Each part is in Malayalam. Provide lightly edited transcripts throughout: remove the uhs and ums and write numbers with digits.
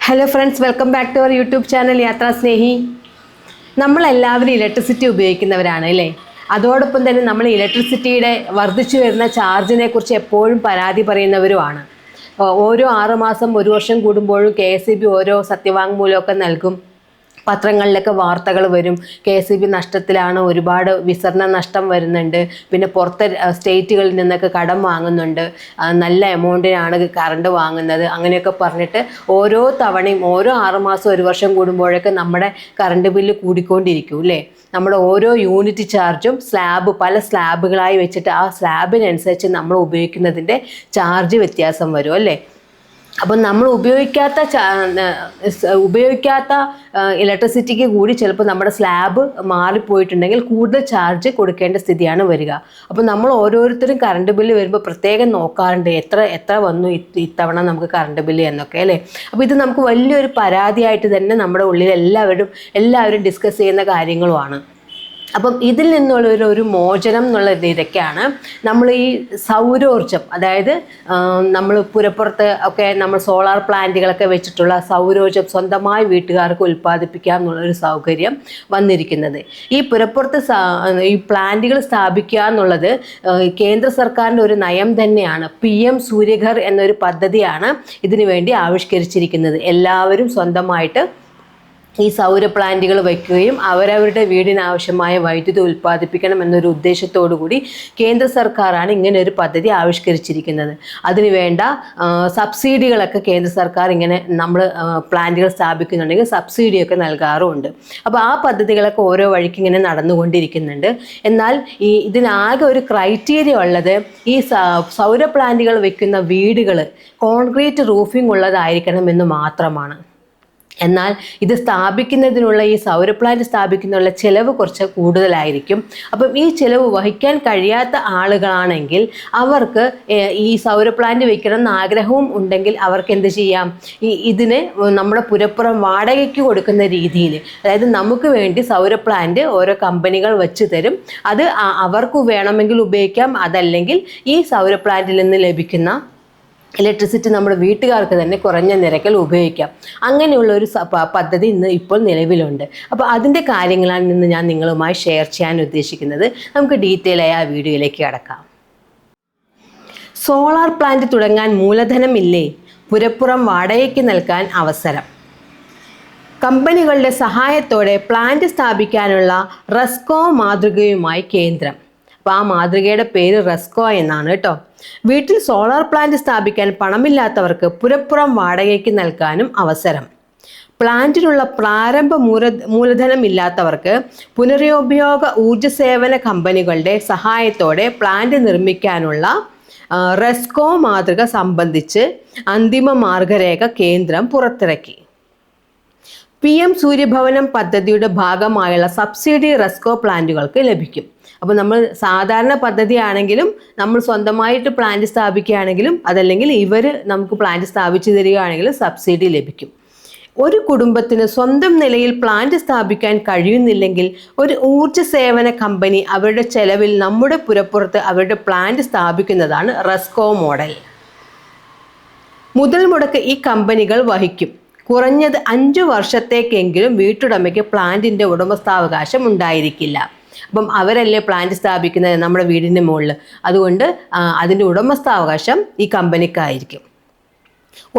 Hello friends, welcome back to our YouTube channel Yathra Snehi. നമ്മളെല്ലാവരും ഇലക്ട്രിസിറ്റി ഉപയോഗിക്കുന്നവരാണ് അല്ലേ? അതോടൊപ്പം തന്നെ നമ്മൾ ഇലക്ട്രിസിറ്റിയുടെ വർദ്ധിച്ചു വരുന്ന ചാർജിനെ കുറിച്ച് എപ്പോഴും പരാതി പറയുന്നവരുമാണ്. ഓരോ 6 മാസം 1 വർഷം കൂടുമ്പോഴും KSEB ഓരോ സത്യവാങ്മൂലമൊക്കെ നൽകും. പത്രങ്ങളിലൊക്കെ വാർത്തകൾ വരും, KSEB നഷ്ടത്തിലാണ്, ഒരുപാട് വിതരണ നഷ്ടം വരുന്നുണ്ട്, പിന്നെ പുറത്തെ സ്റ്റേറ്റുകളിൽ നിന്നൊക്കെ കടം വാങ്ങുന്നുണ്ട്, നല്ല എമൗണ്ടിനാണ് കറണ്ട് വാങ്ങുന്നത്, അങ്ങനെയൊക്കെ പറഞ്ഞിട്ട് ഓരോ തവണയും ഓരോ 6 മാസം 1 വർഷം കൂടുമ്പോഴൊക്കെ നമ്മുടെ കറണ്ട് ബില്ല് കൂടിക്കൊണ്ടിരിക്കും അല്ലേ? നമ്മുടെ ഓരോ യൂണിറ്റ് ചാർജും പല സ്ലാബുകളായി വെച്ചിട്ട് ആ സ്ലാബിനനുസരിച്ച് നമ്മൾ ഉപയോഗിക്കുന്നതിൻ്റെ ചാർജ് വ്യത്യാസം വരും അല്ലേ? അപ്പം നമ്മൾ ഉപയോഗിക്കാത്ത ഇലക്ട്രിസിറ്റിക്ക് കൂടി ചിലപ്പോൾ നമ്മുടെ സ്ലാബ് മാറിപ്പോയിട്ടുണ്ടെങ്കിൽ കൂടുതൽ ചാർജ് കൊടുക്കേണ്ട സ്ഥിതിയാണ് വരിക. അപ്പോൾ നമ്മൾ ഓരോരുത്തരും കറണ്ട് ബില്ല് വരുമ്പോൾ പ്രത്യേകം നോക്കാറുണ്ട്, എത്ര വന്നു ഇത്തവണ നമുക്ക് കറണ്ട് ബില്ല് എന്നൊക്കെ അല്ലേ? അപ്പോൾ ഇത് നമുക്ക് വലിയൊരു പരാതിയായിട്ട് തന്നെ നമ്മുടെ ഉള്ളിൽ എല്ലാവരും ഡിസ്കസ് ചെയ്യുന്ന കാര്യങ്ങളുമാണ്. അപ്പം ഇതിൽ നിന്നുള്ള ഒരു മോചനം എന്നുള്ള നിരക്കാണ് നമ്മൾ ഈ സൗരോർജം, അതായത് നമ്മൾ പുരപ്പുറത്ത് ഒക്കെ നമ്മൾ സോളാർ പ്ലാന്റുകളൊക്കെ വെച്ചിട്ടുള്ള സൗരോർജം സ്വന്തമായി വീട്ടുകാർക്ക് ഉൽപ്പാദിപ്പിക്കാം എന്നുള്ളൊരു സൗകര്യം വന്നിരിക്കുന്നത്. ഈ പുരപ്പുറത്ത് ഈ പ്ലാന്റുകൾ സ്ഥാപിക്കുക എന്നുള്ളത് കേന്ദ്ര സർക്കാരിൻ്റെ ഒരു നയം തന്നെയാണ്. PM സൂര്യഘർ എന്നൊരു പദ്ധതിയാണ് ഇതിനു വേണ്ടി ആവിഷ്കരിച്ചിരിക്കുന്നത്. എല്ലാവരും സ്വന്തമായിട്ട് ഈ സൗര പ്ലാന്റുകൾ വയ്ക്കുകയും അവരവരുടെ വീടിനാവശ്യമായ വൈദ്യുതി ഉൽപ്പാദിപ്പിക്കണം എന്നൊരു ഉദ്ദേശത്തോടു കൂടി കേന്ദ്ര സർക്കാരാണ് ഇങ്ങനെ ഒരു പദ്ധതി ആവിഷ്കരിച്ചിരിക്കുന്നത്. അതിന് വേണ്ട സബ്സിഡികളൊക്കെ കേന്ദ്ര സർക്കാർ ഇങ്ങനെ നമ്മൾ പ്ലാന്റുകൾ സ്ഥാപിക്കുന്നുണ്ടെങ്കിൽ സബ്സിഡിയൊക്കെ നൽകാറുമുണ്ട്. അപ്പോൾ ആ പദ്ധതികളൊക്കെ ഓരോ വഴിക്ക് ഇങ്ങനെ നടന്നുകൊണ്ടിരിക്കുന്നുണ്ട്. എന്നാൽ ഇതിനാകെ ഒരു ക്രൈറ്റീരിയ ഉള്ളത്, ഈ സൗര പ്ലാന്റുകൾ വയ്ക്കുന്ന വീടുകൾ കോൺക്രീറ്റ് റൂഫിംഗ് ഉള്ളതായിരിക്കണം എന്ന് മാത്രമാണ്. എന്നാൽ ഇത് സ്ഥാപിക്കുന്നതിനുള്ള ഈ സൗര പ്ലാന്റ് സ്ഥാപിക്കുന്നതിനുള്ള ചിലവ് കുറച്ച് കൂടുതലായിരിക്കും. അപ്പം ഈ ചിലവ് വഹിക്കാൻ കഴിയാത്ത ആളുകളാണെങ്കിൽ അവർക്ക് ഈ സൗര പ്ലാന്റ് വയ്ക്കണം എന്ന് ആഗ്രഹവും ഉണ്ടെങ്കിൽ അവർക്ക് എന്ത് ചെയ്യാം, ഇതിന് നമ്മുടെ പുരപ്പുറം വാടകയ്ക്ക് കൊടുക്കുന്ന രീതിയിൽ, അതായത് നമുക്ക് വേണ്ടി സൗര പ്ലാന്റ് ഓരോ കമ്പനികൾ വെച്ച് തരും. അത് അവർക്ക് വേണമെങ്കിൽ ഉപയോഗിക്കാം, അതല്ലെങ്കിൽ ഈ സൗര പ്ലാന്റിൽ നിന്ന് ലഭിക്കുന്ന ഇലക്ട്രിസിറ്റി നമ്മുടെ വീട്ടുകാർക്ക് തന്നെ കുറഞ്ഞ നിരക്കിൽ ഉപയോഗിക്കാം. അങ്ങനെയുള്ള ഒരു പദ്ധതി ഇപ്പോൾ നിലവിലുണ്ട്. അപ്പോൾ അതിൻ്റെ കാര്യങ്ങളാണ് ഇന്ന് ഞാൻ നിങ്ങളുമായി ഷെയർ ചെയ്യാൻ ഉദ്ദേശിക്കുന്നത്. നമുക്ക് ഡീറ്റെയിൽ ആയി ആ വീഡിയോയിലേക്ക് കടക്കാം. സോളാർ പ്ലാന്റ് തുടങ്ങാൻ മൂലധനമില്ലേ? പുരപ്പുറം വാടകയ്ക്ക് നൽകാൻ അവസരം. കമ്പനികളുടെ സഹായത്തോടെ പ്ലാന്റ് സ്ഥാപിക്കാനുള്ള റെസ്കോ മാതൃകയുമായി കേന്ദ്രം. അപ്പോൾ ആ മാതൃകയുടെ പേര് റെസ്കോ എന്നാണ് കേട്ടോ. വീട്ടിൽ സോളാർ പ്ലാന്റ് സ്ഥാപിക്കാൻ പണമില്ലാത്തവർക്ക് പുരപ്പുറം വാടകയ്ക്ക് നൽകാനും അവസരം. പ്ലാന്റിനുള്ള പ്രാരംഭ മൂലധനമില്ലാത്തവർക്ക് പുനരുപയോഗ ഊർജ്ജ സേവന കമ്പനികളുടെ സഹായത്തോടെ പ്ലാന്റ് നിർമ്മിക്കാനുള്ള റെസ്കോ മാതൃക സംബന്ധിച്ച് അന്തിമ മാർഗരേഖ കേന്ദ്രം പുറത്തിറക്കി. PM സൂര്യഭവനം പദ്ധതിയുടെ ഭാഗമായുള്ള സബ്സിഡി റെസ്കോ പ്ലാന്റുകൾക്ക് ലഭിക്കും. അപ്പോൾ നമ്മൾ സാധാരണ പദ്ധതിയാണെങ്കിലും നമ്മൾ സ്വന്തമായിട്ട് പ്ലാന്റ് സ്ഥാപിക്കുകയാണെങ്കിലും അതല്ലെങ്കിൽ നമുക്ക് പ്ലാന്റ് സ്ഥാപിച്ചു തരികയാണെങ്കിലും സബ്സിഡി ലഭിക്കും. ഒരു കുടുംബത്തിന് സ്വന്തം നിലയിൽ പ്ലാന്റ് സ്ഥാപിക്കാൻ കഴിയുന്നില്ലെങ്കിൽ ഒരു ഊർജ്ജ സേവന കമ്പനി അവരുടെ ചെലവിൽ നമ്മുടെ പുരപ്പുറത്ത് അവരുടെ പ്ലാന്റ് സ്ഥാപിക്കുന്നതാണ് റെസ്കോ മോഡൽ. മുതൽ മുടക്ക് ഈ കമ്പനികൾ വഹിക്കും. കുറഞ്ഞത് 5 വർഷത്തേക്കെങ്കിലും വീട്ടുടമയ്ക്ക് പ്ലാന്റിൻ്റെ ഉടമസ്ഥാവകാശം ഉണ്ടായിരിക്കില്ല. അപ്പം അവരല്ലേ പ്ലാന്റ് സ്ഥാപിക്കുന്നത് നമ്മുടെ വീടിൻ്റെ മുകളിൽ, അതുകൊണ്ട് അതിൻ്റെ ഉടമസ്ഥാവകാശം ഈ കമ്പനിക്കായിരിക്കും.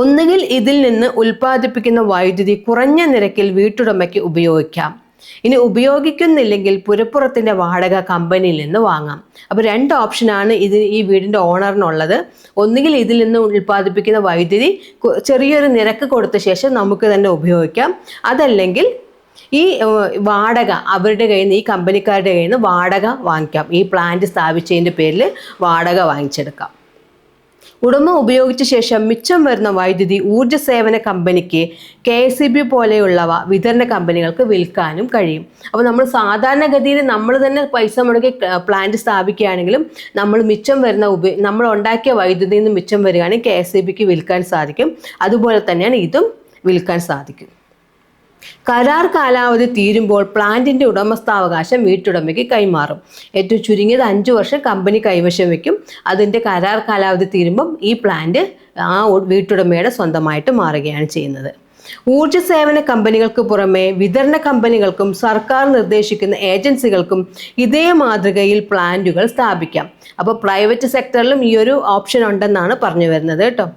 ഒന്നുകിൽ ഇതിൽ നിന്ന് ഉൽപ്പാദിപ്പിക്കുന്ന വൈദ്യുതി കുറഞ്ഞ നിരക്കിൽ വീട്ടുടമയ്ക്ക് ഉപയോഗിക്കാം. ഇനി ഉപയോഗിക്കുന്നില്ലെങ്കിൽ പുരപ്പുറത്തിൻ്റെ വാടക കമ്പനിയിൽ നിന്ന് വാങ്ങാം. അപ്പോൾ 2 ഓപ്ഷനാണ് ഈ വീടിൻ്റെ ഓണറിനുള്ളത്. ഒന്നുകിൽ ഇതിൽ നിന്ന് ഉൽപ്പാദിപ്പിക്കുന്ന വൈദ്യുതി ചെറിയൊരു നിരക്ക് കൊടുത്ത ശേഷം നമുക്ക് തന്നെ ഉപയോഗിക്കാം, അതല്ലെങ്കിൽ ഈ വാടക അവരുടെ കയ്യിൽ നിന്ന്, ഈ കമ്പനിക്കാരുടെ കയ്യിൽ നിന്ന് വാടക വാങ്ങിക്കാം. ഈ പ്ലാന്റ് സ്ഥാപിച്ചതിൻ്റെ പേരിൽ വാടക വാങ്ങിച്ചെടുക്കാം. ഉടമ ഉപയോഗിച്ച ശേഷം മിച്ചം വരുന്ന വൈദ്യുതി ഊർജ്ജ സേവന കമ്പനിക്ക്, KSEB പോലെയുള്ളവ വിതരണ കമ്പനികൾക്ക് വിൽക്കാനും കഴിയും. അപ്പോൾ നമ്മൾ സാധാരണഗതിയിൽ നമ്മൾ തന്നെ പൈസ മുടക്കി പ്ലാന്റ് സ്ഥാപിക്കുകയാണെങ്കിലും നമ്മൾ ഉണ്ടാക്കിയ വൈദ്യുതിയിൽ നിന്ന് മിച്ചം വരികയാണെങ്കിൽ KSEBക്ക് വിൽക്കാൻ സാധിക്കും. അതുപോലെ തന്നെയാണ് ഇതും വിൽക്കാൻ സാധിക്കും. കരാർ കാലാവധി തീരുമ്പോൾ പ്ലാന്റിൻ്റെ ഉടമസ്ഥാവകാശം വീട്ടുടമയ്ക്ക് കൈമാറും. ഏറ്റവും ചുരുങ്ങിയത് 5 വർഷം കമ്പനി കൈവശം വയ്ക്കും. അതിൻ്റെ കരാർ കാലാവധി തീരുമ്പം ഈ പ്ലാന്റ് ആ വീട്ടുടമയുടെ സ്വന്തമായിട്ട് മാറുകയാണ് ചെയ്യുന്നത്. ഊർജ്ജ സേവന കമ്പനികൾക്ക് പുറമെ വിതരണ കമ്പനികൾക്കും സർക്കാർ നിർദ്ദേശിക്കുന്ന ഏജൻസികൾക്കും ഇതേ മാതൃകയിൽ പ്ലാന്റുകൾ സ്ഥാപിക്കാം. അപ്പോൾ പ്രൈവറ്റ് സെക്ടറിലും ഈ ഒരു ഓപ്ഷൻ ഉണ്ടെന്നാണ് പറഞ്ഞു വരുന്നത് കേട്ടോ.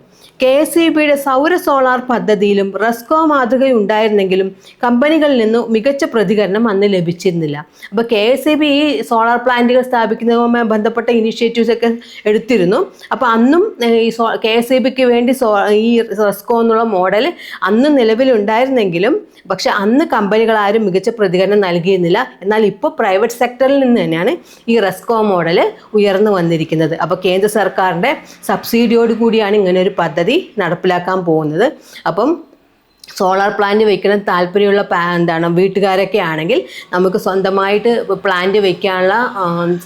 KSEBയുടെ സൗര സോളാർ പദ്ധതിയിലും റെസ്കോ മാതൃക ഉണ്ടായിരുന്നെങ്കിലും കമ്പനികളിൽ നിന്ന് മികച്ച പ്രതികരണം അന്ന് ലഭിച്ചിരുന്നില്ല. അപ്പോൾ KSEB ഈ സോളാർ പ്ലാന്റുകൾ സ്ഥാപിക്കുന്നതുമായി ബന്ധപ്പെട്ട ഇനിഷ്യേറ്റീവ്സ് ഒക്കെ എടുത്തിരുന്നു. അപ്പോൾ അന്നും ഈ KSEBക്ക് വേണ്ടി ഈ റെസ്കോ എന്നുള്ള മോഡൽ അന്ന് നിലവിലുണ്ടായിരുന്നെങ്കിലും പക്ഷെ അന്ന് കമ്പനികൾ ആരും മികച്ച പ്രതികരണം നൽകിയിരുന്നില്ല. എന്നാൽ ഇപ്പോൾ പ്രൈവറ്റ് സെക്ടറിൽ നിന്ന് തന്നെയാണ് ഈ റെസ്കോ മോഡൽ ഉയർന്നു വന്നിരിക്കുന്നത്. അപ്പോൾ കേന്ദ്ര സർക്കാരിൻ്റെ സബ്സിഡിയോട് കൂടിയാണ് ഇങ്ങനെ ഒരു പദ്ധതി നടപ്പിലാക്കാൻ പോകുന്നത്. അപ്പം സോളാർ പ്ലാന്റ് വയ്ക്കണം താല്പര്യമുള്ള വീട്ടുകാരൊക്കെ ആണെങ്കിൽ നമുക്ക് സ്വന്തമായിട്ട് പ്ലാന്റ് വയ്ക്കാനുള്ള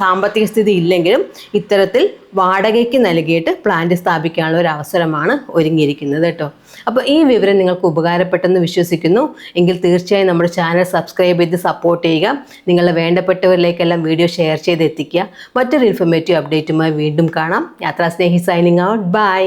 സാമ്പത്തിക സ്ഥിതി ഇല്ലെങ്കിലും ഇത്തരത്തിൽ വാടകയ്ക്ക് നൽകിയിട്ട് പ്ലാന്റ് സ്ഥാപിക്കാനുള്ള ഒരു അവസരമാണ് ഒരുങ്ങിയിരിക്കുന്നത് കേട്ടോ. അപ്പോൾ ഈ വിവരം നിങ്ങൾക്ക് ഉപകാരപ്പെട്ടെന്ന് വിശ്വസിക്കുന്നു. എങ്കിൽ തീർച്ചയായും നമ്മുടെ ചാനൽ സബ്സ്ക്രൈബ് ചെയ്ത് സപ്പോർട്ട് ചെയ്യുക. നിങ്ങളുടെ വേണ്ടപ്പെട്ടവരിലേക്കെല്ലാം വീഡിയോ ഷെയർ ചെയ്ത് എത്തിക്കുക. മറ്റൊരു ഇൻഫോർമേറ്റീവ് അപ്ഡേറ്റുമായി വീണ്ടും കാണാം. യാത്രാസ്നേഹി സൈനിങ് ഔട്ട്. ബൈ.